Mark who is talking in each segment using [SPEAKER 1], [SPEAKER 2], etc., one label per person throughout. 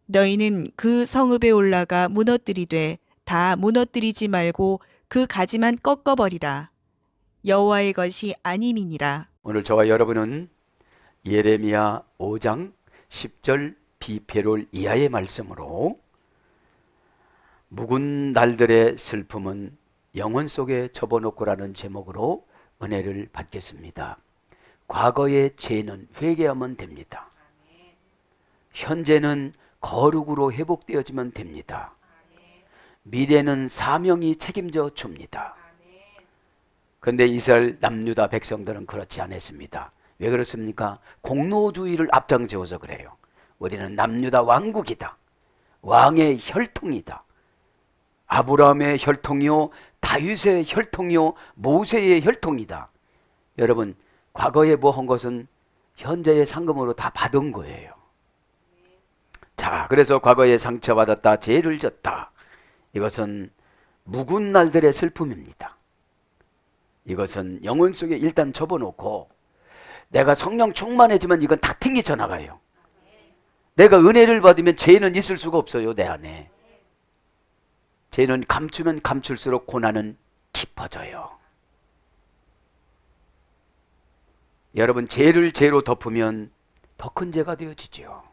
[SPEAKER 1] 너희는 그 성읍에 올라가 무너뜨리되 다 무너뜨리지 말고 그 가지만 꺾어버리라. 여호와의 것이 아님이니라.
[SPEAKER 2] 오늘 저와 여러분은 예레미야 5장 10절 비페롤 이하의 말씀으로 묵은 날들의 슬픔은 영혼 속에 접어놓고라는 제목으로 은혜를 받겠습니다. 과거의 죄는 회개하면 됩니다. 현재는 거룩으로 회복되어지면 됩니다. 미래는 사명이 책임져 줍니다. 그런데 이스라엘 남유다 백성들은 그렇지 않았습니다. 왜 그렇습니까? 공로주의를 앞장세워서 그래요. 우리는 남유다 왕국이다. 왕의 혈통이다. 아브라함의 혈통이요, 다윗의 혈통이요, 모세의 혈통이다. 여러분, 과거에 뭐 한 것은 현재의 상금으로 다 받은 거예요. 자, 그래서 과거에 상처받았다, 죄를 졌다. 이것은 묵은 날들의 슬픔입니다. 이것은 영혼 속에 일단 접어놓고 내가 성령 충만해지면 이건 다 튕기쳐 나가요. 내가 은혜를 받으면 죄는 있을 수가 없어요, 내 안에. 죄는 감추면 감출수록 고난은 깊어져요. 여러분, 죄를 죄로 덮으면 더 큰 죄가 되어지죠.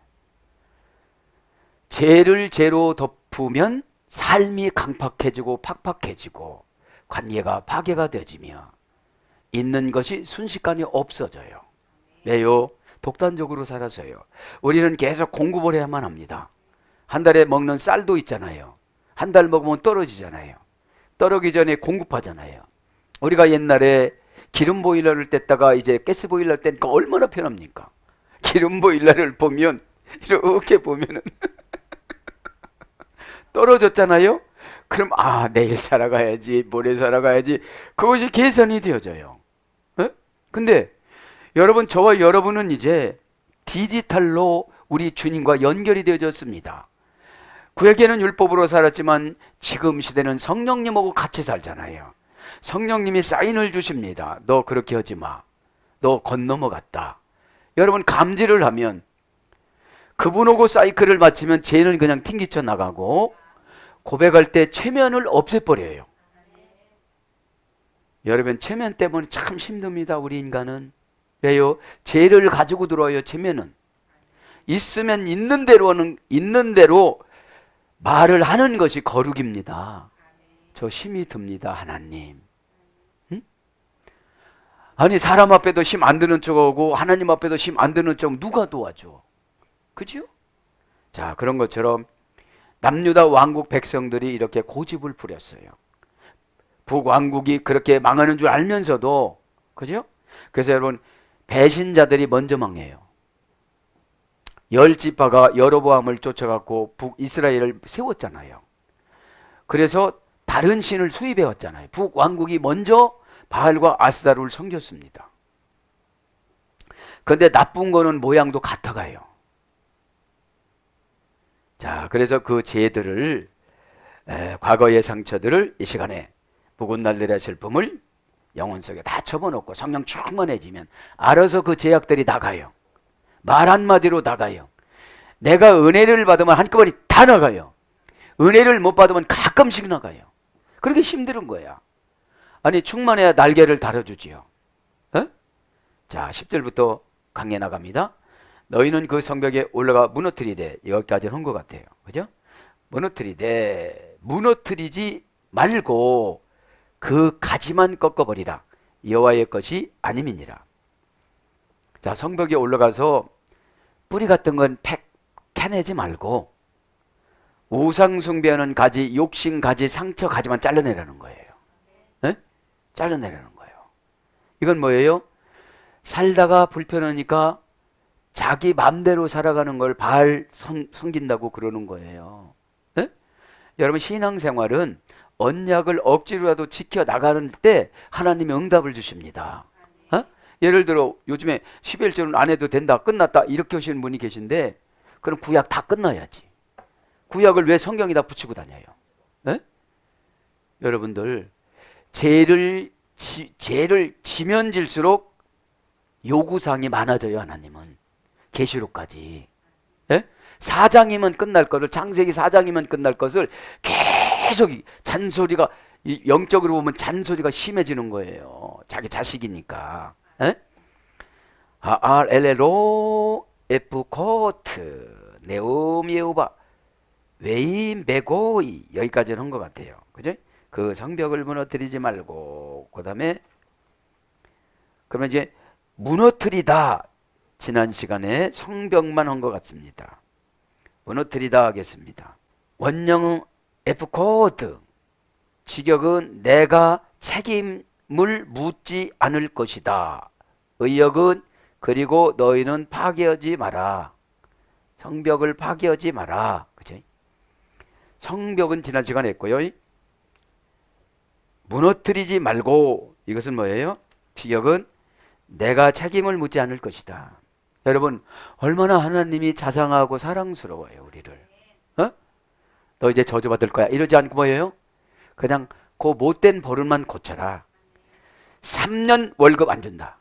[SPEAKER 2] 죄를 죄로 덮으면 삶이 강팍해지고 팍팍해지고 관계가 파괴가 되어지며 있는 것이 순식간에 없어져요. 왜요? 독단적으로 살아서요. 우리는 계속 공급을 해야만 합니다. 한 달에 먹는 쌀도 있잖아요. 한 달 먹으면 떨어지잖아요. 떨어지기 전에 공급하잖아요. 우리가 옛날에 기름 보일러를 뗐다가 이제 가스 보일러를 떼니까 얼마나 편합니까? 기름 보일러를 보면 이렇게 보면은 떨어졌잖아요. 그럼 내일 살아가야지, 모레 살아가야지. 그것이 계산이 되어져요. 근데 여러분, 저와 여러분은 이제 디지털로 우리 주님과 연결이 되어졌습니다. 구약에는 율법으로 살았지만 지금 시대는 성령님하고 같이 살잖아요. 성령님이 사인을 주십니다. 너 그렇게 하지 마. 너 건너먹었다. 여러분, 감지를 하면 그분하고 사이클을 맞추면 죄는 그냥 튕기쳐 나가고 고백할 때 체면을 없애버려요. 여러분, 체면 때문에 참 힘듭니다. 우리 인간은. 왜요? 죄를 가지고 들어와요. 체면은 있으면 있는 대로 말을 하는 것이 거룩입니다. 저 힘이 듭니다. 하나님. 응? 아니, 사람 앞에도 힘 안 드는 척하고 하나님 앞에도 힘 안 드는 척 누가 도와줘? 그죠? 자, 그런 것처럼 남유다 왕국 백성들이 이렇게 고집을 부렸어요. 북왕국이 그렇게 망하는 줄 알면서도, 그죠? 그래서 여러분, 배신자들이 먼저 망해요. 10지파가 여로보암을 쫓아갖고 북이스라엘을 세웠잖아요. 그래서 다른 신을 수입해 왔잖아요. 북왕국이 먼저 바알과 아스다루를 섬겼습니다. 그런데 나쁜 거는 모양도 같아가요. 자, 그래서 그 죄들을, 과거의 상처들을 이 시간에 묵은 날들의 슬픔을 영혼 속에 다 접어놓고 성령 충만해지면 알아서 그 죄악들이 나가요. 말 한마디로 나가요. 내가 은혜를 받으면 한꺼번에 다 나가요. 은혜를 못 받으면 가끔씩 나가요. 그렇게 힘든 거야. 아니, 충만해야 날개를 달아주지요. 자, 10절부터 강해 나갑니다. 너희는 그 성벽에 올라가 무너뜨리되, 여기까지는 한 것 같아요. 그죠? 무너뜨리되, 무너뜨리지 말고 그 가지만 꺾어버리라. 여호와의 것이 아님이니라. 자, 성벽에 올라가서 뿌리 같은 건 캐내지 말고 우상 숭배하는 가지, 욕심 가지, 상처 가지만 잘라내라는 거예요. 잘라내라는 거예요. 이건 뭐예요? 살다가 불편하니까 자기 맘대로 살아가는 걸 바알 섬긴다고 그러는 거예요. 여러분, 신앙생활은 언약을 억지로라도 지켜나가는 때 하나님이 응답을 주십니다. 예를 들어 요즘에 11조는 안 해도 된다, 끝났다 이렇게 하시는 분이 계신데, 그럼 구약 다 끝나야지. 구약을 왜 성경에다 붙이고 다녀요? 여러분들, 죄를 지면 질수록 요구사항이 많아져요. 하나님은 계시록까지. 4장이면 끝날 거를, 창세기 4장이면 끝날 것을 계속 잔소리가, 영적으로 보면 잔소리가 심해지는 거예요. 자기 자식이니까. 에? RLLO F 코트 네옴 예우바 웨임 베고이, 여기까지는 한 것 같아요. 그죠? 그 성벽을 무너뜨리지 말고, 그 다음에 그러면 이제 무너뜨리다, 지난 시간에 성벽만 한 것 같습니다. 무너뜨리다 하겠습니다. 원형은 F 코드, 직역은 내가 책임을 묻지 않을 것이다. 의역은 그리고 너희는 파괴하지 마라. 성벽을 파괴하지 마라. 그죠? 성벽은 지난 시간에 했고요. 무너뜨리지 말고, 이것은 뭐예요? 직역은 내가 책임을 묻지 않을 것이다. 여러분, 얼마나 하나님이 자상하고 사랑스러워요, 우리를. 너 이제 저주받을 거야, 이러지 않고 뭐예요? 그냥 그 못된 버릇만 고쳐라. 3년 월급 안 준다,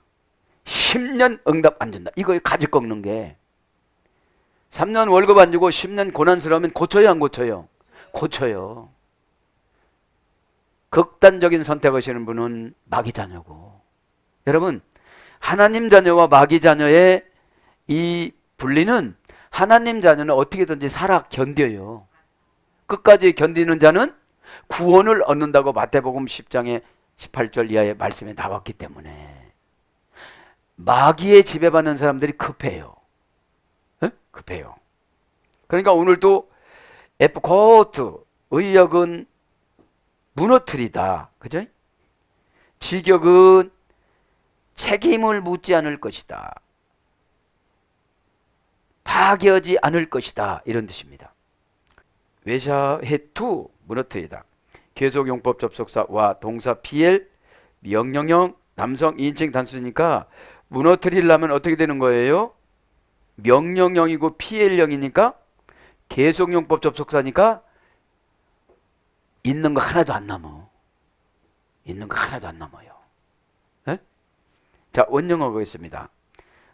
[SPEAKER 2] 10년 응답 안 준다, 이거 가지 꺾는 게. 3년 월급 안 주고 10년 고난스러우면 고쳐요, 안 고쳐요? 고쳐요. 극단적인 선택하시는 분은 마귀 자녀고. 여러분, 하나님 자녀와 마귀 자녀의 이 분리는, 하나님 자녀는 어떻게든지 살아 견뎌요. 끝까지 견디는 자는 구원을 얻는다고 마태복음 10장의 18절 이하의 말씀에 나왔기 때문에. 마귀에 지배받는 사람들이 급해요. 에? 급해요. 그러니까 오늘도 F 코트, 의역은 무너뜨리다, 그죠? 직역은 책임을 묻지 않을 것이다, 파괴하지 않을 것이다, 이런 뜻입니다. 외샤해투, 무너뜨리다. 계속용법 접속사와 동사 PL, 명령형, 남성 2인칭 단수니까 무너뜨리려면 어떻게 되는 거예요? 명령형이고 PL형이니까 계속용법 접속사니까 있는 거 하나도 안 남어. 있는 거 하나도 안 남아요. 에? 자, 원형어 보겠습니다.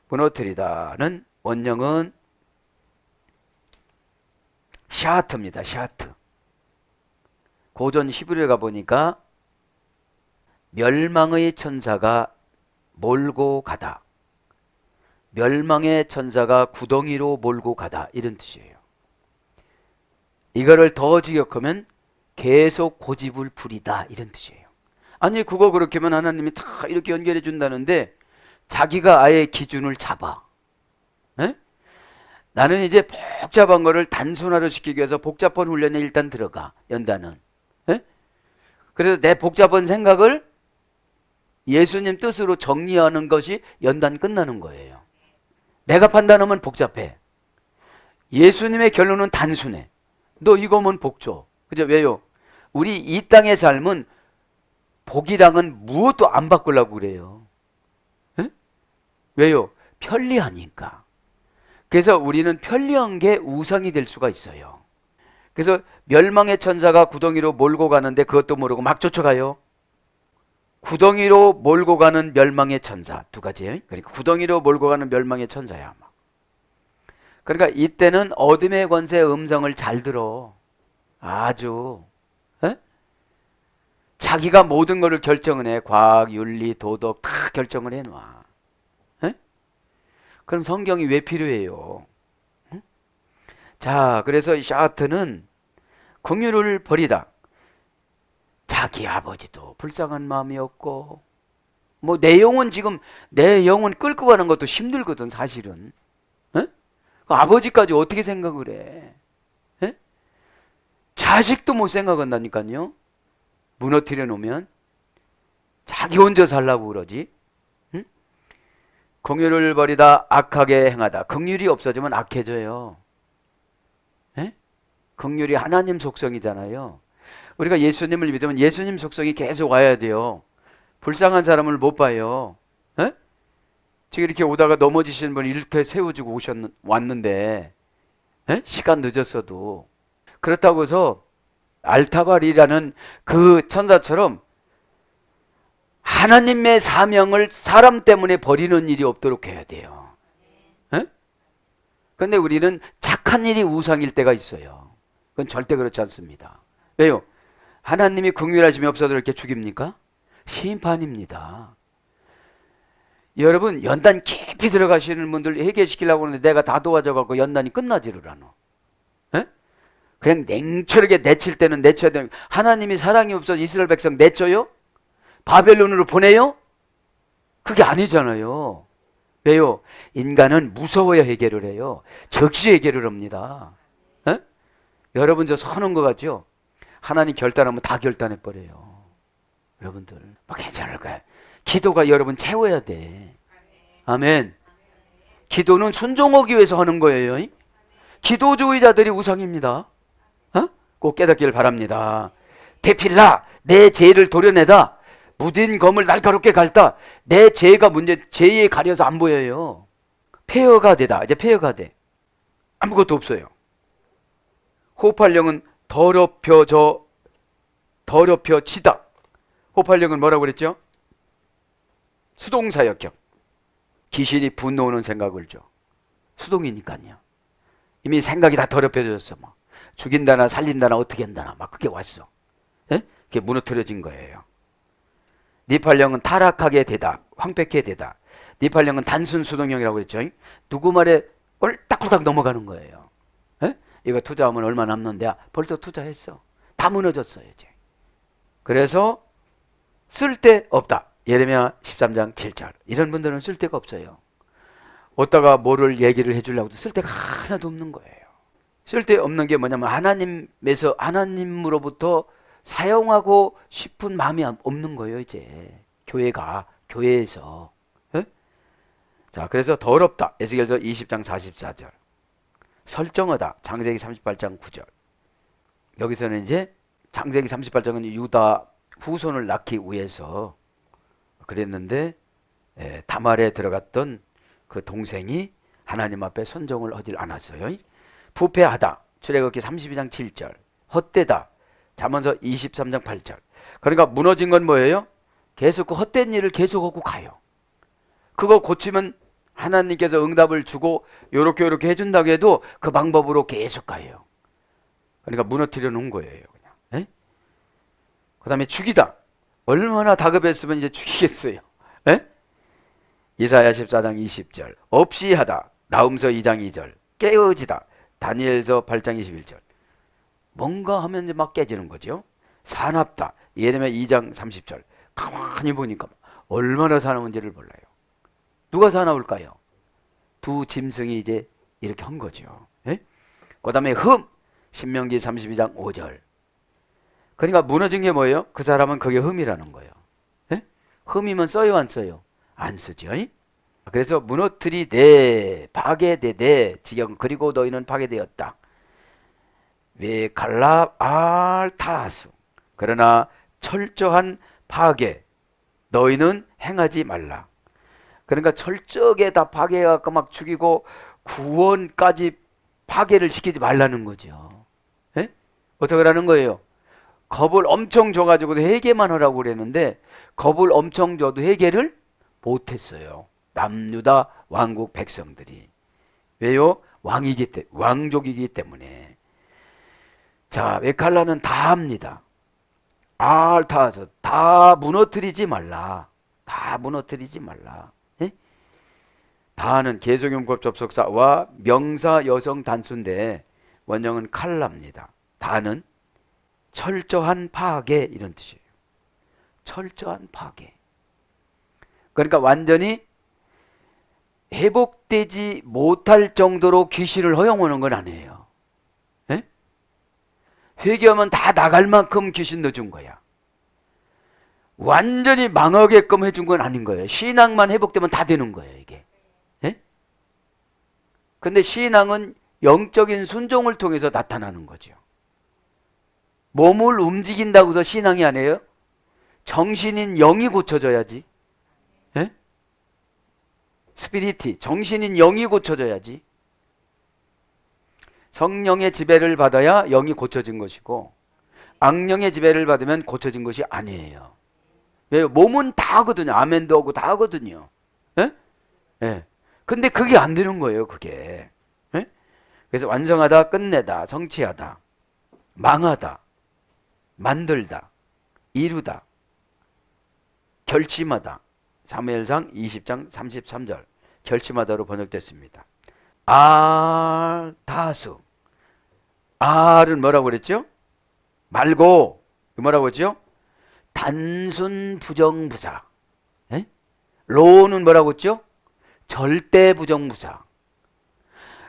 [SPEAKER 2] 무너뜨리다는 원형은 샤트입니다. 샤트. 고전 히브리에 가보니까 멸망의 천사가 몰고 가다, 멸망의 천사가 구덩이로 몰고 가다, 이런 뜻이에요. 이거를 더 직역하면 계속 고집을 부리다, 이런 뜻이에요. 아니, 그거 그렇게 하면 하나님이 다 이렇게 연결해 준다는데 자기가 아예 기준을 잡아. 에? 나는 이제 복잡한 거를 단순화를 시키기 위해서 복잡한 훈련에 일단 들어가, 연단은. 에? 그래서 내 복잡한 생각을 예수님 뜻으로 정리하는 것이 연단 끝나는 거예요. 내가 판단하면 복잡해. 예수님의 결론은 단순해. 너 이거면 복 줘. 그죠? 왜요? 우리 이 땅의 삶은 복이랑은 무엇도 안 바꾸려고 그래요. 에? 왜요? 편리하니까. 그래서 우리는 편리한 게 우상이 될 수가 있어요. 그래서 멸망의 천사가 구덩이로 몰고 가는데 그것도 모르고 막 쫓아가요. 구덩이로 몰고 가는 멸망의 천사, 두 가지예요. 그러니까 구덩이로 몰고 가는 멸망의 천사야. 그러니까 이때는 어둠의 권세의 음성을 잘 들어. 아주. 에? 자기가 모든 것을 결정을 해. 과학, 윤리, 도덕 다 결정을 해놔. 에? 그럼 성경이 왜 필요해요? 응? 자, 그래서 이 샤트는 긍휼을 버리다. 자기 아버지도 불쌍한 마음이었고, 뭐 내 영혼, 지금 내 영혼 끌고 가는 것도 힘들거든, 사실은. 에? 아버지까지 어떻게 생각을 해? 에? 자식도 못 생각한다니까요. 무너뜨려 놓으면 자기 혼자 살라고 그러지. 응? 긍휼을 버리다, 악하게 행하다. 긍휼이 없어지면 악해져요. 에? 긍휼이 하나님 속성이잖아요. 우리가 예수님을 믿으면 예수님 속성이 계속 와야 돼요. 불쌍한 사람을 못 봐요. 에? 지금 이렇게 오다가 넘어지시는 분이 이렇게 세워지고 왔는데, 에? 시간 늦었어도. 그렇다고 해서 알타발이라는 그 천사처럼 하나님의 사명을 사람 때문에 버리는 일이 없도록 해야 돼요. 그런데 우리는 착한 악한 일이 우상일 때가 있어요. 그건 절대 그렇지 않습니다. 왜요? 하나님이 긍휼하심이 없어서 이렇게 죽입니까? 심판입니다. 여러분, 연단 깊이 들어가시는 분들 해결시키려고 하는데 내가 다 도와줘갖고 연단이 끝나지를 않아. 에? 그냥 냉철하게 내칠 때는 내쳐야 되는, 하나님이 사랑이 없어서 이스라엘 백성 내쳐요? 바벨론으로 보내요? 그게 아니잖아요. 왜요? 인간은 무서워야 해결을 해요. 즉시 해결을 합니다. 에? 여러분 저 서는 거 같죠? 하나님 결단하면 다 결단해버려요. 여러분들 뭐 괜찮을까요? 기도가 여러분 채워야 돼. 아멘. 기도는 순종하기 위해서 하는 거예요. 기도주의자들이 우상입니다. 꼭 깨닫기를 바랍니다. 대필라, 내 죄를 도려내다. 무딘 검을 날카롭게 갈다. 내 죄가 죄에 가려서 안 보여요. 폐허가 되다. 이제 폐허가 돼. 아무것도 없어요. 호흡할 영은 더럽혀지다. 호흡할령은 뭐라고 그랬죠? 수동사역형. 귀신이 분노하는 생각을 줘. 수동이니까요. 이미 생각이 다 더럽혀졌어. 뭐. 죽인다나 살린다나 어떻게 한다나 막 그게 왔어. 에? 그게 무너뜨려진 거예요. 니팔령은 타락하게 되다. 황폐하게 되다. 니팔령은 단순 수동형이라고 그랬죠. 누구 말에 꼴딱꼴딱 넘어가는 거예요. 에? 이거 투자하면 얼마 남는데 벌써 투자했어. 다 무너졌어요 이제. 그래서 쓸데없다. 예레미야 13장 7절. 이런 분들은 쓸데가 없어요. 어디다가 뭐를 얘기를 해주려고 해도 쓸데가 하나도 없는 거예요. 쓸데없는 게 뭐냐면 하나님으로부터 사용하고 싶은 마음이 없는 거예요 이제. 교회에서. 에? 자, 그래서 더럽다. 에스겔서 20장 44절. 설정하다. 창세기 38장 9절. 여기서는 이제 창세기 38장은 유다 후손을 낳기 위해서 그랬는데 다말에 들어갔던 그 동생이 하나님 앞에 순종을 하질 않았어요. 부패하다. 출애굽기 32장 7절. 헛되다. 잠언서 23장 8절. 그러니까 무너진 건 뭐예요? 계속 그 헛된 일을 계속하고 가요. 그거 고치면 하나님께서 응답을 주고 요렇게 해준다고 해도 그 방법으로 계속 가요. 그러니까 무너뜨려 놓은 거예요. 그냥. 그 다음에 죽이다. 얼마나 다급했으면 이제 죽이겠어요. 에? 이사야 14장 20절. 없이 하다. 나훔서 2장 2절. 깨어지다. 다니엘서 8장 21절. 뭔가 하면 이제 막 깨지는 거죠. 사납다. 예레미야 2장 30절. 가만히 보니까 얼마나 사나운지를 몰라요. 누가 사나울까요? 두 짐승이 이제 이렇게 한 거죠. 그 다음에 신명기 32장 5절. 그러니까 무너진 게 뭐예요? 그 사람은 그게 흠이라는 거예요. 흠이면 써요 안 써요? 안 쓰죠. 그래서 무너뜨리되 파괴되되 지경 그리고 너희는 파괴되었다. 왜 갈라 알타수. 그러나 철저한 파괴 너희는 행하지 말라. 그러니까 철저하게 다 파괴해갖고 막 죽이고 구원까지 파괴를 시키지 말라는 거죠. 어떻게 하라는 거예요? 겁을 엄청 줘가지고 회개만 하라고 그랬는데 겁을 엄청 줘도 회개를 못했어요. 남유다 왕국 백성들이. 왜요? 왕족이기 때문에. 자, 웨칼라는 다 합니다. 다 무너뜨리지 말라. 다 무너뜨리지 말라. 다는 개성용법 접속사와 명사 여성 단수인데 원형은 칼라입니다. 다는 철저한 파괴 이런 뜻이에요. 철저한 파괴. 그러니까 완전히 회복되지 못할 정도로 귀신을 허용하는 건 아니에요. 회개하면 다 나갈 만큼 귀신 넣어준 거야. 완전히 망하게끔 해준 건 아닌 거예요. 신앙만 회복되면 다 되는 거예요 이게. 근데 신앙은 영적인 순종을 통해서 나타나는 거죠. 몸을 움직인다고 해서 신앙이 아니에요. 정신인 영이 고쳐져야지. 스피리티, 정신인 영이 고쳐져야지. 성령의 지배를 받아야 영이 고쳐진 것이고 악령의 지배를 받으면 고쳐진 것이 아니에요. 왜요? 몸은 다 하거든요. 아멘도 하고 다 하거든요. 근데 그게 안 되는 거예요. 그게. 그래서 완성하다, 끝내다, 성취하다, 망하다, 만들다, 이루다, 결심하다. 사무엘상 20장 33절 결심하다로 번역됐습니다. 다수. 알은 뭐라고 그랬죠? 말고 뭐라고 했죠? 단순 부정부사. 에? 로는 뭐라고 했죠? 절대 부정부사.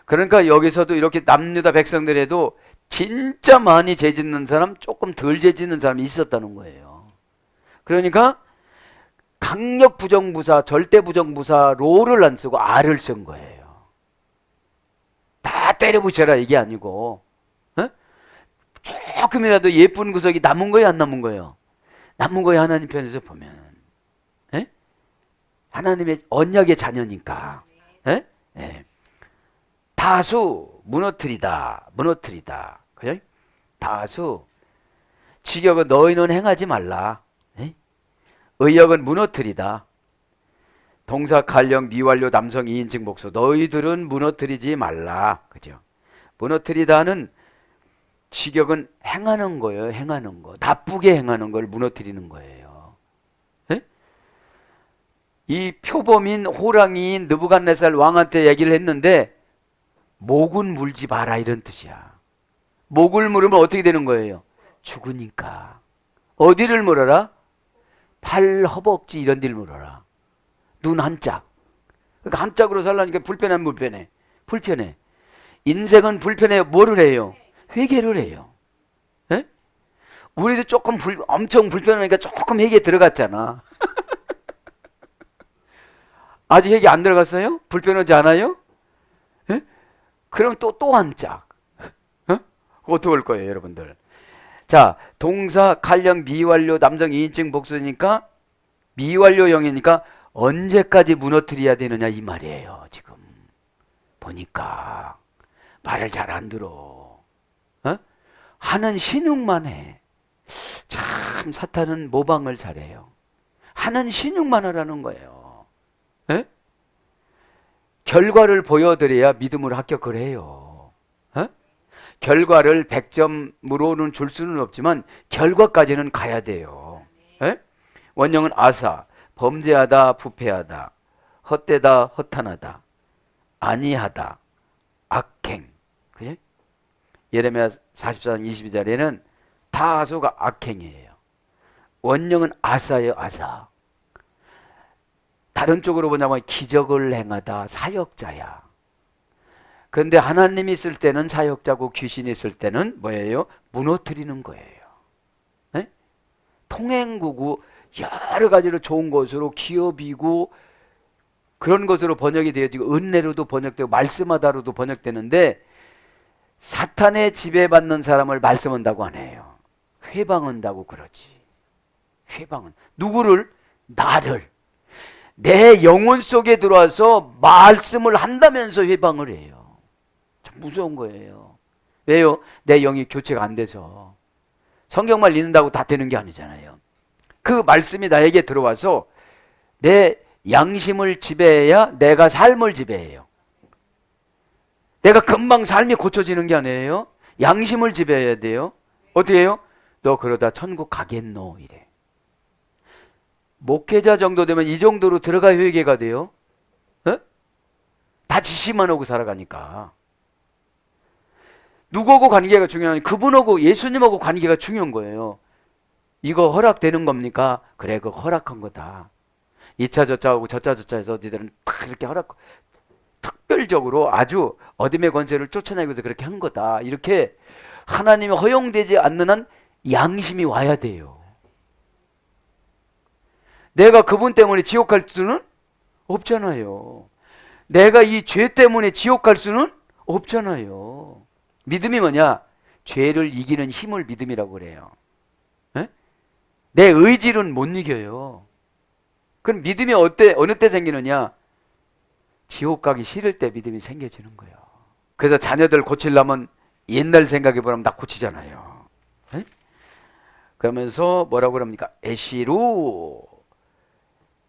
[SPEAKER 2] 그러니까 여기서도 이렇게 남유다 백성들에도 진짜 많이 죄 짓는 사람, 조금 덜 죄 짓는 사람이 있었다는 거예요. 그러니까 강력 부정부사, 절대 부정부사, 로를 안 쓰고 알을 쓴 거예요. 다 때려부셔라 이게 아니고, 어? 조금이라도 예쁜 구석이 남은 거예요, 안 남은 거예요? 남은 거예요. 하나님 편에서 보면, 에? 하나님의 언약의 자녀니까, 에? 에. 다수 무너뜨리다, 무너뜨리다, 그죠? 다수 직역은 너희는 행하지 말라. 의역은 무너뜨리다. 동사 칼령 미완료 남성 2인칭 복수. 너희들은 무너뜨리지 말라. 그죠? 무너뜨리다는 직역은 행하는 거예요. 행하는 거. 나쁘게 행하는 걸 무너뜨리는 거예요. 에? 이 표범인 호랑이인 느부갓네살 왕한테 얘기를 했는데 목은 물지 마라 이런 뜻이야. 목을 물으면 어떻게 되는 거예요? 죽으니까. 어디를 물어라? 팔, 허벅지 이런 데를 물어라. 눈 한 짝. 그러니까 한 짝으로 살라니까 불편하면 불편해. 불편해. 인생은 불편해요. 뭐를 해요? 회개를 해요. 에? 우리도 조금 엄청 불편하니까 조금 회개 들어갔잖아. 아직 회개 안 들어갔어요? 불편하지 않아요? 에? 그럼 또 한 짝. 어떻게 할 거예요, 여러분들? 자, 동사 칼령 미완료 남성 2인칭 복수니까 미완료형이니까 언제까지 무너뜨려야 되느냐 이 말이에요. 지금 보니까 말을 잘 안 들어. 어? 하는 신용만 해. 참 사탄은 모방을 잘해요. 하는 신용만 하라는 거예요. 에? 결과를 보여드려야 믿음으로 합격을 해요. 결과를 100점으로는 줄 수는 없지만 결과까지는 가야 돼요. 에? 원형은 아사, 범죄하다, 부패하다, 헛되다, 허탄하다, 아니하다, 악행. 그죠? 예레미야 44장 22절에는 다수가 악행이에요. 원형은 아사예요, 아사. 다른 쪽으로 보자면 기적을 행하다, 사역자야. 그런데 하나님이 있을 때는 사역자고 귀신이 있을 때는 뭐예요? 무너뜨리는 거예요. 에? 통행구구 여러 가지로 좋은 것으로 기업이고 그런 것으로 번역이 되어지고 은혜로도 번역되고 말씀하다로도 번역되는데 사탄의 지배받는 사람을 말씀한다고 안 해요. 회방한다고 그러지. 회방은 누구를? 나를. 내 영혼 속에 들어와서 말씀을 한다면서 회방을 해요. 참 무서운 거예요. 왜요? 내 영이 교체가 안 돼서. 성경만 읽는다고 다 되는 게 아니잖아요. 그 말씀이 나에게 들어와서 내 양심을 지배해야 내가 삶을 지배해요. 내가 금방 삶이 고쳐지는 게 아니에요. 양심을 지배해야 돼요. 어떻게 해요? 너 그러다 천국 가겠노 이래. 목회자 정도 되면 이 정도로 들어가 회개가 돼요. 어? 다 지시만 하고 살아가니까. 누구하고 관계가 중요하니 그분하고 예수님하고 관계가 중요한 거예요. 이거 허락되는 겁니까? 그래, 그거 허락한 거다. 2차 저차하고 저차 저차해서 어디들은 딱 이렇게 특별적으로 아주 어둠의 권세를 쫓아내기 위해서 그렇게 한 거다. 이렇게 하나님이 허용되지 않는 한 양심이 와야 돼요. 내가 그분 때문에 지옥 갈 수는 없잖아요. 내가 이 죄 때문에 지옥 갈 수는 없잖아요. 믿음이 뭐냐? 죄를 이기는 힘을 믿음이라고 그래요. 에? 내 의지는 못 이겨요. 그럼 믿음이 어느 때 생기느냐? 지옥 가기 싫을 때 믿음이 생겨지는 거예요. 그래서 자녀들 고치려면 옛날 생각해보면 다 고치잖아요. 에? 그러면서 뭐라고 그럽니까? 에시루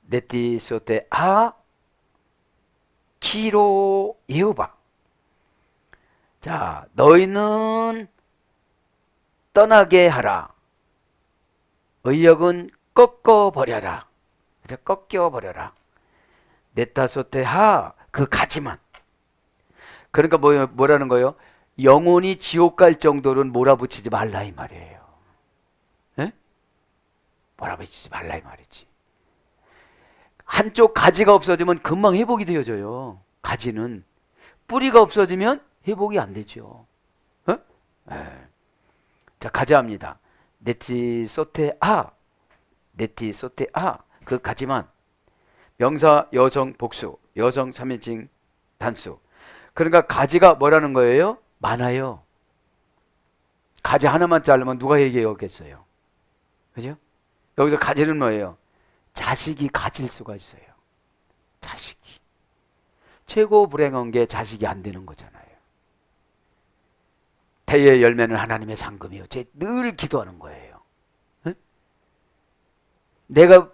[SPEAKER 2] 네티소테 아 키로 예우바. 자, 너희는 떠나게 하라. 의역은 꺾어버려라. 꺾여버려라. 네타소테하, 그 가지만. 그러니까 뭐라는 거예요? 영혼이 지옥 갈 정도로는 몰아붙이지 말라 이 말이에요. 에? 몰아붙이지 말라 이 말이지. 한쪽 가지가 없어지면 금방 회복이 되어져요. 가지는. 뿌리가 없어지면 회복이 안 되죠. 어? 자, 가자합니다. 네티소테아, 네티소테아, 그 가지만. 명사 여성 복수, 여성 3인칭 단수. 그러니까 가지가 뭐라는 거예요? 많아요. 가지 하나만 자르면 누가 얘기하겠어요? 그죠? 여기서 가지는 뭐예요? 자식이 가질 수가 있어요. 자식이. 최고 불행한 게 자식이 안 되는 거잖아요. 태의 열매는 하나님의 상급이요. 제 늘 기도하는 거예요. 응? 내가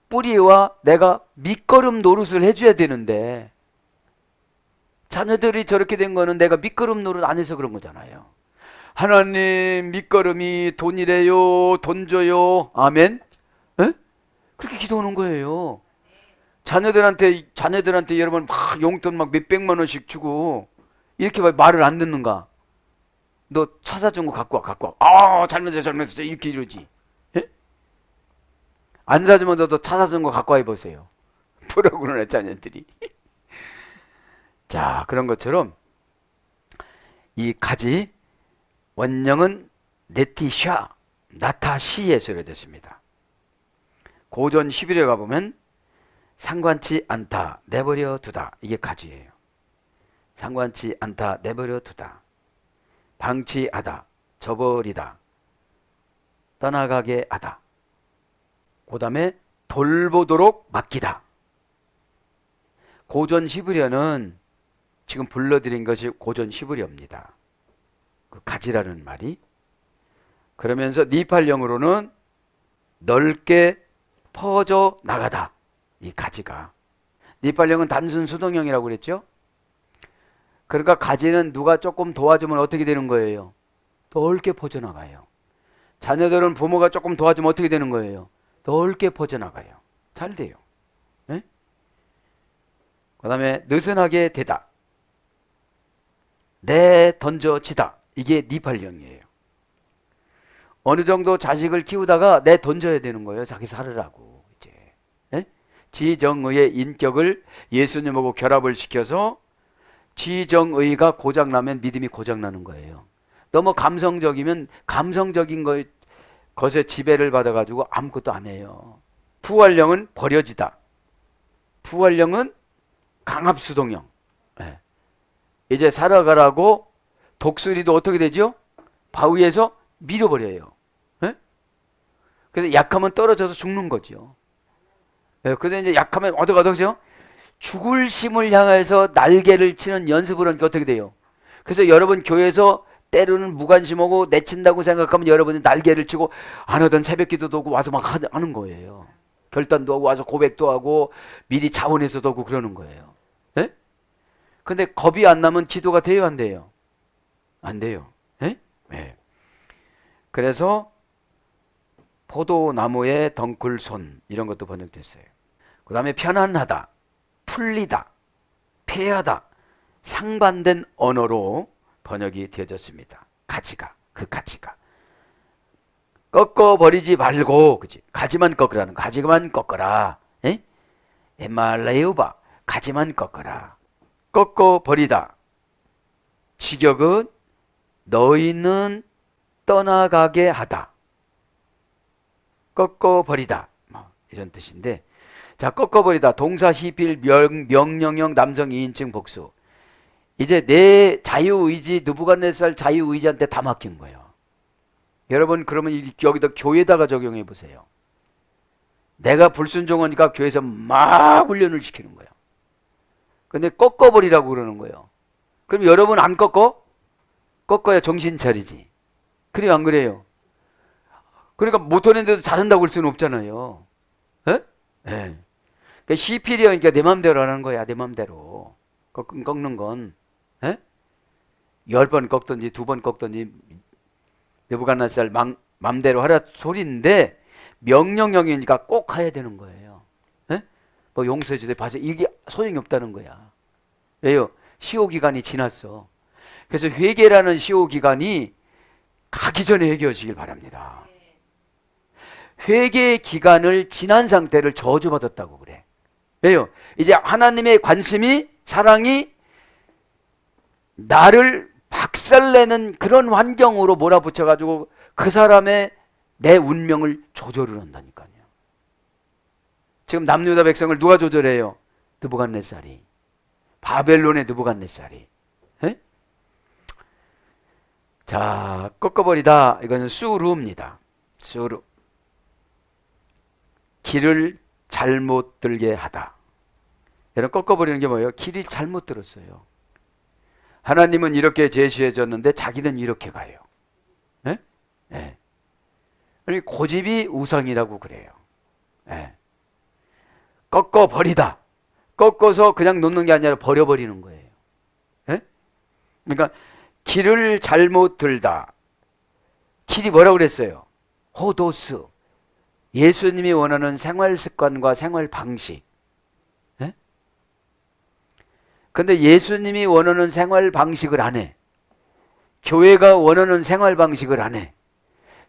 [SPEAKER 2] 뿌리와 내가 밑거름 노릇을 해줘야 되는데 자녀들이 저렇게 된 거는 내가 밑거름 노릇 안 해서 그런 거잖아요. 하나님 밑거름이 돈이래요. 돈 줘요. 아멘. 에? 그렇게 기도하는 거예요. 자녀들한테 여러분 막 용돈 막 몇백만 원씩 주고 이렇게 말을 안 듣는가? 너 차 사준 거 갖고 와. 아, 잘못했어. 이렇게 이러지. 에? 안 사주면 너도 차 사준 거 갖고 와 해보세요. 뭐라고 그러나 자녀들이. 자, 그런 것처럼 이 가지 원령은 네티샤, 나타시에 소개됐습니다. 고전 11에 가보면 상관치 않다, 내버려 두다. 이게 가지예요. 상관치 않다, 내버려 두다. 방치하다, 저버리다, 떠나가게 하다. 그 다음에 돌보도록 맡기다. 고전 11에는 지금 불러드린 것이 고전 11입니다. 그 가지라는 말이. 그러면서 니팔령으로는 넓게 퍼져 나가다. 이 가지가. 니팔령은 단순 수동형이라고 그랬죠? 그러니까 가지는 누가 조금 도와주면 어떻게 되는 거예요? 넓게 퍼져나가요. 자녀들은 부모가 조금 도와주면 어떻게 되는 거예요? 넓게 퍼져나가요. 잘 돼요. 네? 그 다음에 느슨하게 되다. 내 던져지다. 이게 니팔령이에요. 어느 정도 자식을 키우다가 내 던져야 되는 거예요. 자기 살으라고. 이제. 네? 지정의의 인격을 예수님하고 결합을 시켜서 지정의가 고장나면 믿음이 고장나는 거예요. 너무 감성적이면 감성적인 것에 지배를 받아가지고 아무것도 안 해요. 부활령은 버려지다. 부활령은 강압수동형. 네. 이제 살아가라고 독수리도 어떻게 되죠? 바위에서 밀어버려요. 네? 그래서 약하면 떨어져서 죽는 거죠. 네. 그래서 이제 약하면 어떡하죠? 죽을 심을 향해서 날개를 치는 연습을 하니까 어떻게 돼요? 그래서 여러분 교회에서 때로는 무관심하고 내친다고 생각하면 여러분이 날개를 치고 안 하던 새벽기도도 하고 와서 막 하는 거예요. 결단도 하고 와서 고백도 하고 미리 자원해서도 하고 그러는 거예요. 예? 근데 겁이 안 나면 기도가 돼요, 안 돼요? 안 돼요. 예? 예. 그래서 포도나무의 덩굴손 이런 것도 번역됐어요. 그 다음에 편안하다, 풀리다, 폐하다, 상반된 언어로 번역이 되어졌습니다. 가지가, 그 가지가. 꺾어버리지 말고, 그치? 가지만 꺾으라는, 가지만 꺾어라. 에? 에말레우바, 가지만 꺾어라. 꺾어버리다. 직역은 너희는 떠나가게 하다. 꺾어버리다. 이런 뜻인데, 자, 꺾어버리다. 동사 시필 명령형 남성 2인칭 복수. 이제 내 자유의지, 느부갓네살 자유의지한테 다 맡긴 거예요. 여러분 그러면 여기다 교회에다가 적용해 보세요. 내가 불순종하니까 교회에서 막 훈련을 시키는 거예요. 근데 꺾어버리라고 그러는 거예요. 그럼 여러분 안 꺾어? 꺾어야 정신 차리지. 그래요, 안 그래요? 그러니까 못하는데도 잘한다고 할 수는 없잖아요. 에? 네. 그러니까 시필이니까 내 맘대로 하는 거야. 내 맘대로. 꺾는 건. 에? 10번 꺾든지 2번 꺾든지 느부갓네살 맘대로 하라 소리인데 명령형이니까 꼭 가야 되는 거예요. 에? 뭐 용서해주되 봐서 이게 소용이 없다는 거야. 왜요? 시효 기간이 지났어. 그래서 회개라는 시효 기간이 가기 전에 회개하시길 바랍니다. 회개 기간을 지난 상태를 저주받았다고 그래. 왜요? 이제 하나님의 관심이, 사랑이 나를 박살내는 그런 환경으로 몰아붙여가지고 그 사람의 내 운명을 조절을 한다니까요. 지금 남유다 백성을 누가 조절해요? 느부갓네살이. 바벨론의 느부갓네살이. 에? 자, 꺾어버리다. 이것은 수루입니다. 수루. 길을 잘못 들게 하다. 여러분, 꺾어버리는 게 뭐예요? 길을 잘못 들었어요. 하나님은 이렇게 제시해 줬는데 자기는 이렇게 가요. 예? 예. 고집이 우상이라고 그래요. 예. 꺾어버리다. 꺾어서 그냥 놓는 게 아니라 버려버리는 거예요. 예? 그러니까 길을 잘못 들다. 길이 뭐라고 그랬어요? 호도스. 예수님이 원하는 생활 습관과 생활 방식. 예? 근데 예수님이 원하는 생활 방식을 안 해. 교회가 원하는 생활 방식을 안 해.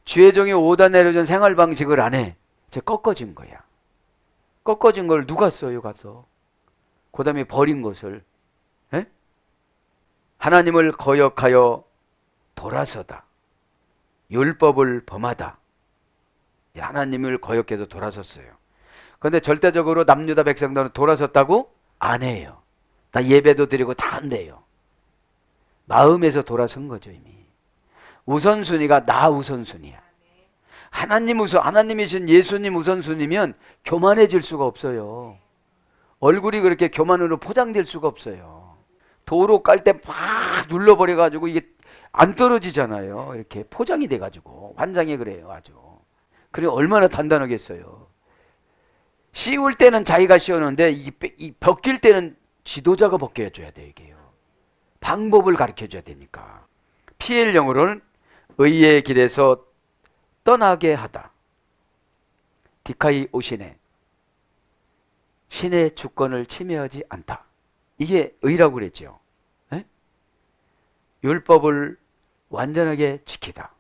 [SPEAKER 2] 주의 종이 오다 내려준 생활 방식을 안 해. 이제 꺾어진 거야. 꺾어진 걸 누가 써요, 가서? 그 다음에 버린 것을. 에? 하나님을 거역하여 돌아서다. 율법을 범하다. 하나님을 거역해서 돌아섰어요. 그런데 절대적으로 남유다 백성들은 돌아섰다고? 안 해요. 다 예배도 드리고 다 한대요. 마음에서 돌아선 거죠, 이미. 우선순위가 나 우선순위야. 하나님이신 예수님 우선순위면 교만해질 수가 없어요. 얼굴이 그렇게 교만으로 포장될 수가 없어요. 도로 깔 때 막 눌러버려가지고 이게 안 떨어지잖아요. 이렇게 포장이 돼가지고. 환장해 그래요, 아주. 그래, 얼마나 단단하겠어요. 씌울 때는 자기가 씌우는데 이 벗길 때는 지도자가 벗겨줘야 돼요, 이게요. 방법을 가르쳐줘야 되니까. 피엘 영어로는 의의 길에서 떠나게 하다. 디카이 오시네. 신의 주권을 침해하지 않다. 이게 의라고 그랬죠. 에? 율법을 완전하게 지키다.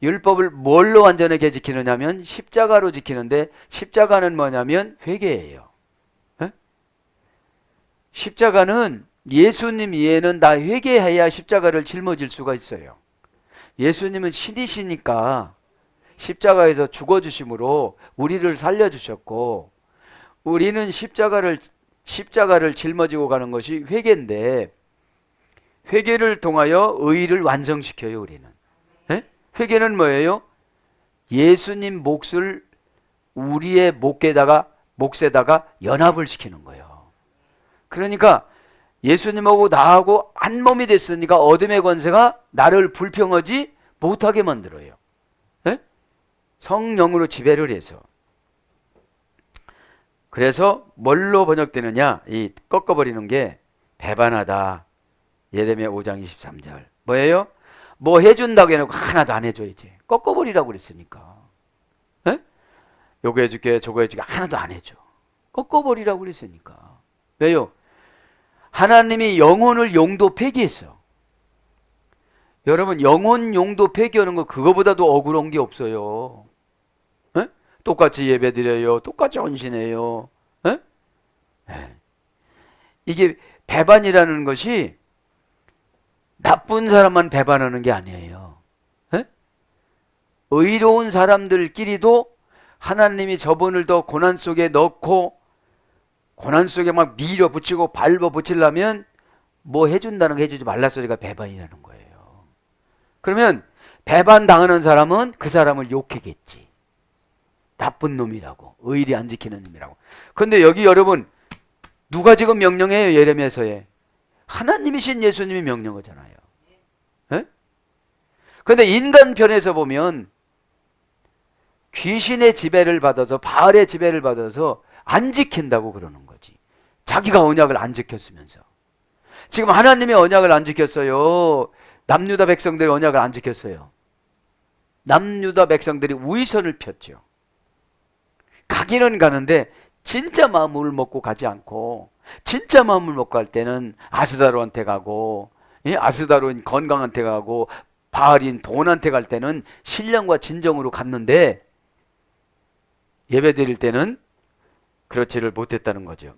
[SPEAKER 2] 율법을 뭘로 완전하게 지키느냐면 십자가로 지키는데, 십자가는 뭐냐면 회개예요. 에? 십자가는 예수님 이해는 다 회개해야 십자가를 짊어질 수가 있어요. 예수님은 신이시니까 십자가에서 죽어주심으로 우리를 살려주셨고, 우리는 십자가를 짊어지고 가는 것이 회개인데, 회개를 통하여 의를 완성시켜요, 우리는. 에? 회개는 뭐예요? 예수님 몫을 우리의 몫에다가 연합을 시키는 거예요. 그러니까 예수님하고 나하고 한 몸이 됐으니까 어둠의 권세가 나를 불평하지 못하게 만들어요. 에? 성령으로 지배를 해서. 그래서 뭘로 번역되느냐? 이 꺾어버리는 게 배반하다. 예레미야 5장 23절. 뭐예요? 뭐 해준다고 해놓고 하나도 안 해줘 이제. 꺾어버리라고 그랬으니까. 에? 요거 해줄게 저거 해줄게 하나도 안 해줘. 꺾어버리라고 그랬으니까. 왜요? 하나님이 영혼을 용도 폐기했어. 여러분, 영혼 용도 폐기하는 거 그거보다도 억울한 게 없어요. 에? 똑같이 예배드려요. 똑같이 헌신해요. 에? 에. 이게 배반이라는 것이 나쁜 사람만 배반하는 게 아니에요. 에? 의로운 사람들끼리도 하나님이 저분을 더 고난 속에 넣고 고난 속에 막 밀어붙이고 밟아붙이려면 뭐 해준다는 거 해주지 말라 소리가 배반이라는 거예요. 그러면 배반당하는 사람은 그 사람을 욕하겠지. 나쁜 놈이라고, 의리 안 지키는 놈이라고. 그런데 여기 여러분 누가 지금 명령해요? 예레미야서에 하나님이신 예수님이 명령하잖아요. 그런데 인간 편에서 보면 귀신의 지배를 받아서, 바알의 지배를 받아서 안 지킨다고 그러는 거지. 자기가 언약을 안 지켰으면서. 지금 하나님의 언약을 안 지켰어요. 남유다 백성들의 언약을 안 지켰어요. 남유다 백성들이 위선을 폈죠. 가기는 가는데 진짜 마음을 먹고 가지 않고, 진짜 마음을 먹고 갈 때는 아스다로한테 가고, 아스다로인 건강한테 가고, 바알인 돈한테 갈 때는 신령과 진정으로 갔는데, 예배 드릴 때는 그렇지를 못했다는 거죠.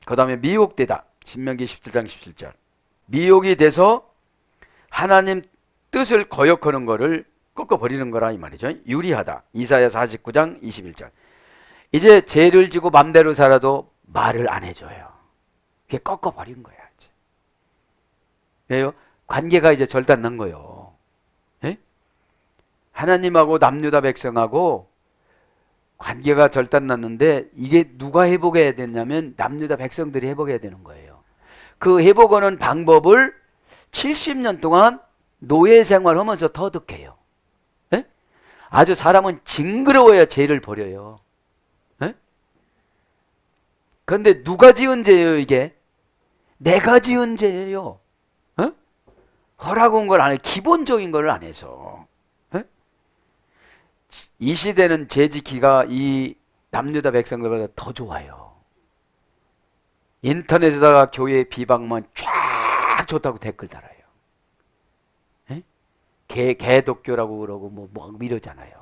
[SPEAKER 2] 그 다음에 미혹되다. 신명기 17장 17절. 미혹이 돼서 하나님 뜻을 거역하는 거를 꺾어버리는 거라 이 말이죠. 유리하다. 이사야 49장 21절. 이제 죄를 지고 맘대로 살아도 말을 안 해줘요. 그게 꺾어버린 거야. 이제. 왜요? 관계가 이제 절단난 거예요. 예? 하나님하고 남유다 백성하고 관계가 절단났는데, 이게 누가 회복해야 되냐면 남유다 백성들이 회복해야 되는 거예요. 그 회복하는 방법을 70년 동안 노예 생활하면서 터득해요. 예? 아주 사람은 징그러워야 죄를 버려요. 예? 그런데 누가 지은 죄예요 이게? 내가 지은 죄예요. 어? 허락한 걸 안 해. 기본적인 걸 안 해서. 이 시대는 죄 지키기가 이 남유다 백성들보다 더 좋아요. 인터넷에다가 교회 비방만 쫙 좋다고 댓글 달아요. 에? 개독교라고 그러고 뭐 이러잖아요.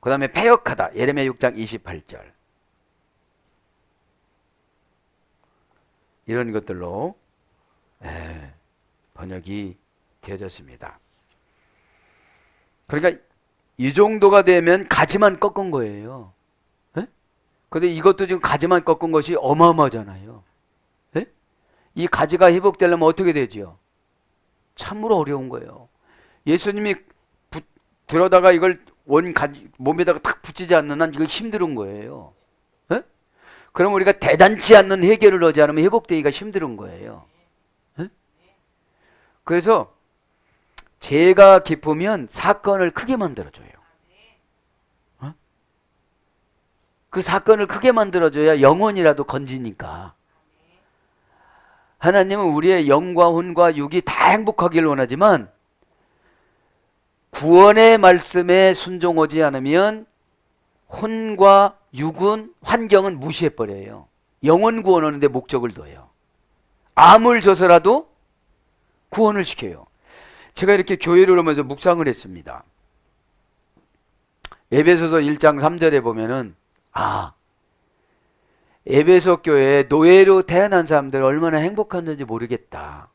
[SPEAKER 2] 그 다음에 패역하다. 예레미야 6장 28절. 이런 것들로 번역이 되어졌습니다. 그러니까 이 정도가 되면 가지만 꺾은 거예요. 그런데 이것도 지금 가지만 꺾은 것이 어마어마하잖아요. 에? 이 가지가 회복되려면 어떻게 되지요? 참으로 어려운 거예요. 예수님이 들어다가 이걸 몸에다가 탁 붙이지 않는 한 이거 힘든 거예요. 에? 그럼 우리가 대단치 않는 해결을 하지 않으면 회복되기가 힘든 거예요. 에? 그래서 죄가 깊으면 사건을 크게 만들어줘요. 어? 그 사건을 크게 만들어줘야 영혼이라도 건지니까. 하나님은 우리의 영과 혼과 육이 다 행복하기를 원하지만 구원의 말씀에 순종하지 않으면 혼과 육은, 환경은 무시해버려요. 영혼 구원하는데 목적을 둬요. 암을 줘서라도 구원을 시켜요. 제가 이렇게 교회를 오면서 묵상을 했습니다. 에베소서 1장 3절에 보면은 에베소 교회에 노예로 태어난 사람들 얼마나 행복한지 모르겠다.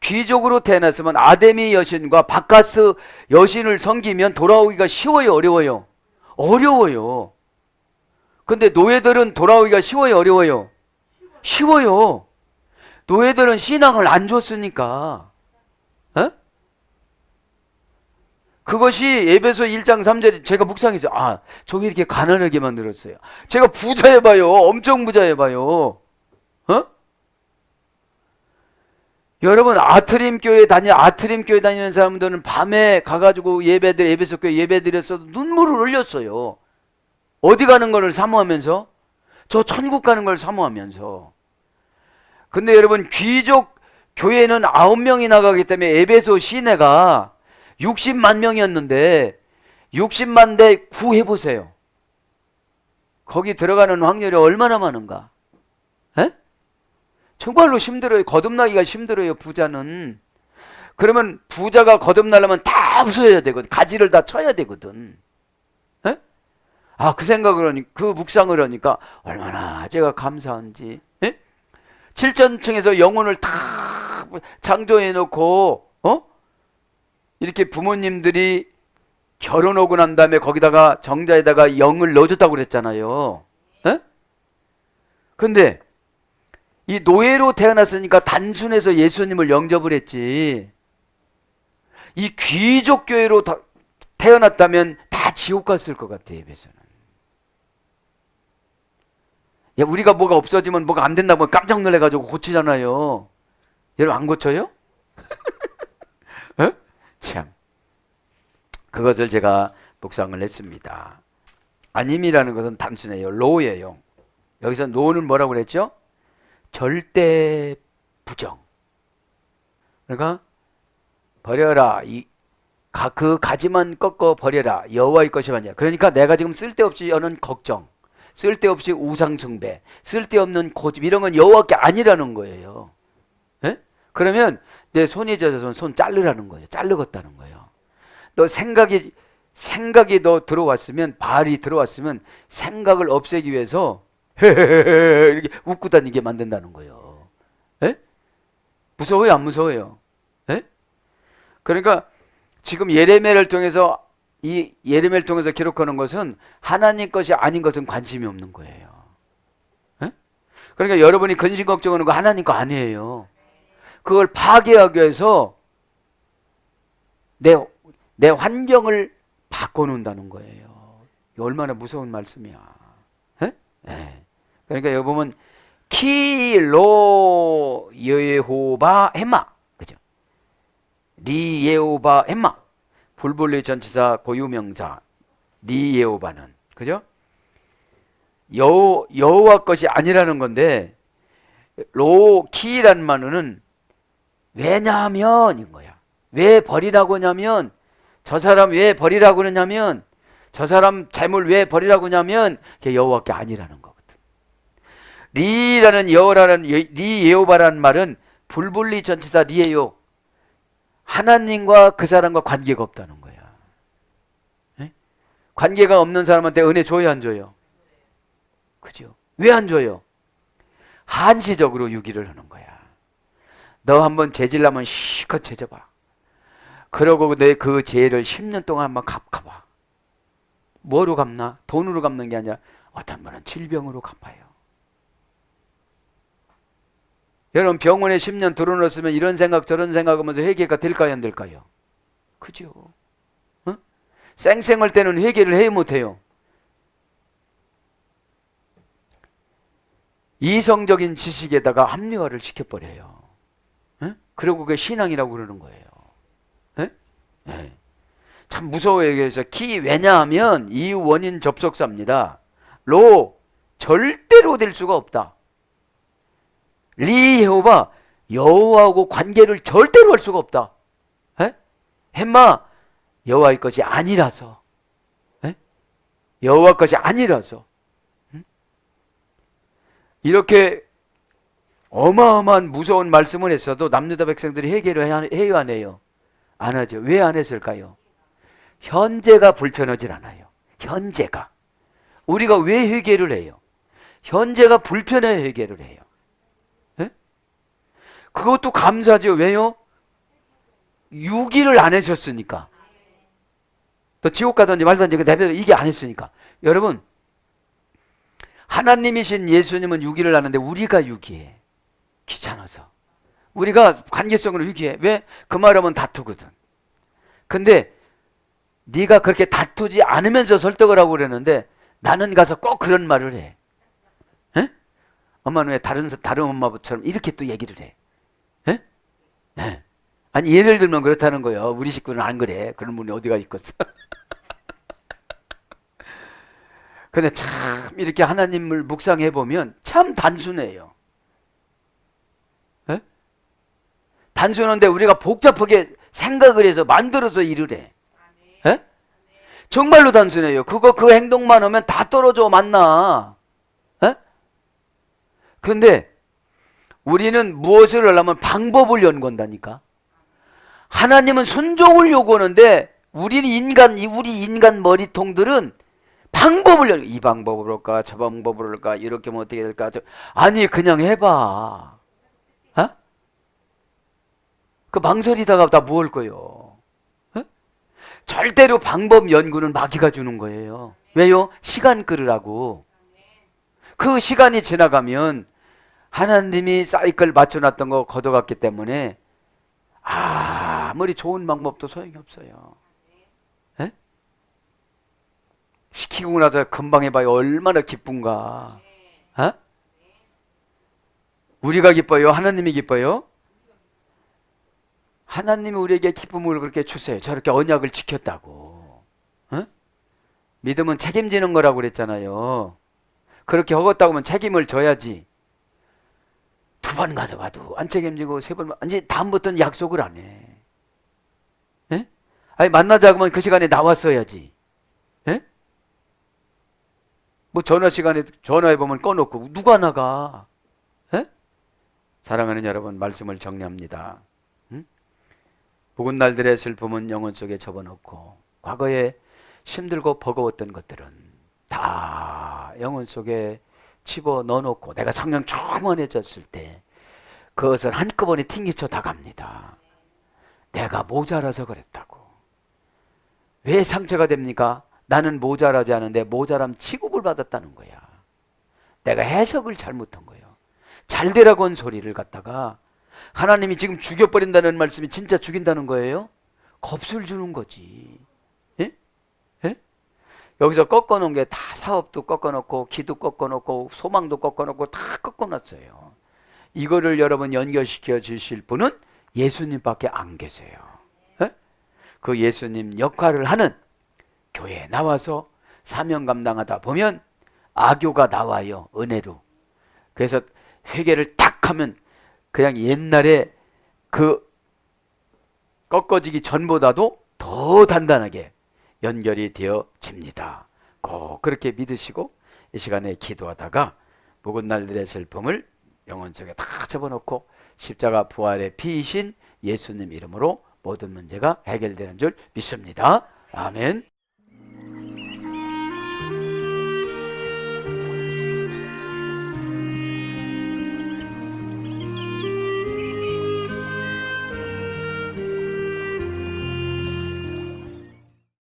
[SPEAKER 2] 귀족으로 태어났으면 아데미 여신과 바카스 여신을 섬기면 돌아오기가 쉬워요, 어려워요? 어려워요. 근데 노예들은 돌아오기가 쉬워요, 어려워요? 쉬워요. 노예들은 신앙을 안 줬으니까. 그것이 에베소 1장 3절에 제가 묵상해서 저 왜 이렇게 가난하게 만들었어요? 제가 부자 해봐요. 엄청 부자 해봐요. 여러분 아트림 교회 다니는 사람들은 밤에 가가지고 에베소 교회 예배 드렸어도 눈물을 흘렸어요. 어디 가는 거를 사모하면서? 저 천국 가는 걸 사모하면서. 근데 여러분 귀족 교회는 9명이 나가기 때문에 에베소 시내가 60만 명이었는데 60만 대 9 해보세요. 거기 들어가는 확률이 얼마나 많은가? 에? 정말로 힘들어요. 거듭나기가 힘들어요, 부자는. 그러면 부자가 거듭나려면 다 부숴야 되거든. 가지를 다 쳐야 되거든. 에? 그 생각을 하니, 그 묵상을 하니까 얼마나 제가 감사한지. 에? 7천층에서 영혼을 다 창조해 놓고 이렇게 부모님들이 결혼하고 난 다음에 거기다가 정자에다가 영을 넣어줬다고 그랬잖아요. 근데 이 노예로 태어났으니까 단순해서 예수님을 영접을 했지. 이 귀족 교회로 태어났다면 다 지옥 갔을 것 같아, 에베소는. 야, 우리가 뭐가 없어지면 뭐가 안 된다고 깜짝 놀래가지고 고치잖아요. 여러분 안 고쳐요? 참. 그것을 제가 묵상을 했습니다. 아님이라는 것은 단순해요. 로예요. 여기서 노는 뭐라고 그랬죠? 절대 부정. 그러니까 버려라. 그 가지만 꺾어 버려라. 여호와의 것이 아니라. 그러니까 내가 지금 쓸데없이 하는 걱정, 쓸데없이 우상 숭배, 쓸데없는 고집 이런 건 여호와께 아니라는 거예요. 예? 그러면 내 손이 젖어서 손 자르라는 거예요. 자르겠다는 거예요. 너 생각이 너 들어왔으면, 발이 들어왔으면 생각을 없애기 위해서 이렇게 웃고 다니게 만든다는 거예요. 예? 무서워요, 안 무서워요? 예? 그러니까 지금 예레미야를 통해서 기록하는 것은 하나님 것이 아닌 것은 관심이 없는 거예요. 예? 그러니까 여러분이 근심 걱정하는 거 하나님 거 아니에요. 그걸 파괴하기 위해서 내 환경을 바꿔놓는다는 거예요. 얼마나 무서운 말씀이야. 예? 예. 그러니까 여기 보면 키로 예호바 햄마, 그죠? 리 예호바 햄마, 불불리 전치사 고유명사 리 예호바는, 그죠? 여호와 것이 아니라는 건데, 로 키란 말은 왜냐하면인 거야. 왜 버리라고 하냐면, 저 사람 왜 버리라고 하냐면, 저 사람 재물 왜 버리라고 하냐면 그게 여호와께 아니라는 거거든. 리라는 여호라는 리 예호바라는 말은 불분리 전치사 리예요. 하나님과 그 사람과 관계가 없다는 거야. 에? 관계가 없는 사람한테 은혜 줘요, 안 줘요? 그죠? 왜 안 줘요? 한시적으로 유기를 하는 거야. 너 한번 죄질라면 실컷 죄져봐. 그러고 내 그 죄를 10년 동안 한번 갚아봐. 뭐로 갚나? 돈으로 갚는 게 아니라 어떤 분은 질병으로 갚아요. 여러분 병원에 10년 들어놓았으면 이런 생각 저런 생각하면서 회개가 될까요, 안 될까요? 그죠? 어? 쌩쌩할 때는 회개를 해 못해요. 이성적인 지식에다가 합리화를 시켜버려요. 어? 그리고 그게 신앙이라고 그러는 거예요. 에? 네. 참 무서워요. 그래서 왜냐하면 이유 원인 접속사입니다. 로 절대로 될 수가 없다. 리 여호와 여호와하고 관계를 절대로 할 수가 없다. 에? 햄마 여호와의 것이 아니라서. 에? 여호와 것이 아니라서. 이렇게 어마어마한 무서운 말씀을 했어도 남유다 백성들이 회개를 해요, 안 해요? 안 하죠. 왜 안 했을까요? 현재가 불편하질 않아요. 현재가. 우리가 왜 회개를 해요? 현재가 불편해 회개를 해요. 에? 그것도 감사죠. 왜요? 유기를 안 하셨으니까. 또 지옥 가든지 말든지 내버려 이게 안 했으니까. 여러분 하나님이신 예수님은 유기를 하는데 우리가 유기해. 귀찮아서. 우리가 관계성으로 유기해. 왜? 그 말하면 다투거든. 근데 네가 그렇게 다투지 않으면서 설득을 하고 그러는데 나는 가서 꼭 그런 말을 해. 에? 엄마는 왜 다른 엄마처럼 이렇게 또 얘기를 해? 에? 에? 아니 예를 들면 그렇다는 거예요. 우리 식구는 안 그래. 그런 분이 어디가 있겠어. 근데 참 이렇게 하나님을 묵상해 보면 참 단순해요. 에? 단순한데 우리가 복잡하게 생각을 해서 만들어서 일을 해. 에? 정말로 단순해요. 그 행동만 하면 다 떨어져 맞나? 에? 근데 우리는 무엇을 하려면 방법을 연구한다니까. 하나님은 순종을 요구하는데 우리 인간 머리통들은 방법을 이 방법으로 할까 저 방법으로 할까 이렇게 하면 어떻게 될까 아니 그냥 해봐. 어? 그 망설이다가 다 뭐 할 거요? 어? 절대로 방법 연구는 마귀가 주는 거예요. 왜요? 시간 끌으라고. 그 시간이 지나가면 하나님이 사이클 맞춰놨던 거 걷어갔기 때문에 아무리 좋은 방법도 소용이 없어요. 에? 시키고 나서 금방 해봐요. 얼마나 기쁜가. 어? 우리가 기뻐요? 하나님이 기뻐요? 하나님이 우리에게 기쁨을 그렇게 주세요. 저렇게 언약을 지켰다고. 어? 믿음은 책임지는 거라고 그랬잖아요. 그렇게 허겄다고 하면 책임을 져야지. 두 번 가져봐도 안 책임지고 세 번, 이제 다음부터는 약속을 안 해. 예? 아니, 만나자고 하면 그 시간에 나왔어야지. 예? 뭐 전화 시간에 전화해보면 꺼놓고 누가 나가? 예? 사랑하는 여러분, 말씀을 정리합니다. 응? 묵은 날들의 슬픔은 영혼 속에 접어넣고 과거에 힘들고 버거웠던 것들은 다 영혼 속에 집어넣어놓고 내가 성령 충만해졌을 때 그것을 한꺼번에 튕기쳐 다 갑니다. 내가 모자라서 그랬다고. 왜 상처가 됩니까? 나는 모자라지 않은데 모자람 취급을 받았다는 거야. 내가 해석을 잘못한 거예요. 잘 되라고 한 소리를 갖다가 하나님이 지금 죽여버린다는 말씀이 진짜 죽인다는 거예요? 겁을 주는 거지. 예? 예? 여기서 꺾어놓은 게 다 사업도 꺾어놓고 기도 꺾어놓고 소망도 꺾어놓고 다 꺾어놨어요. 이거를 여러분 연결시켜 주실 분은 예수님밖에 안 계세요. 예? 그 예수님 역할을 하는 교회에 나와서 사명 감당하다 보면 악교가 나와요. 은혜로. 그래서 회개를 딱 하면 그냥 옛날에 그 꺾어지기 전보다도 더 단단하게 연결이 되어집니다. 꼭 그렇게 믿으시고 이 시간에 기도하다가 묵은 날들의 슬픔을 영혼 속에 다 접어넣고 십자가 부활의 피이신 예수님 이름으로 모든 문제가 해결되는 줄 믿습니다. 아멘.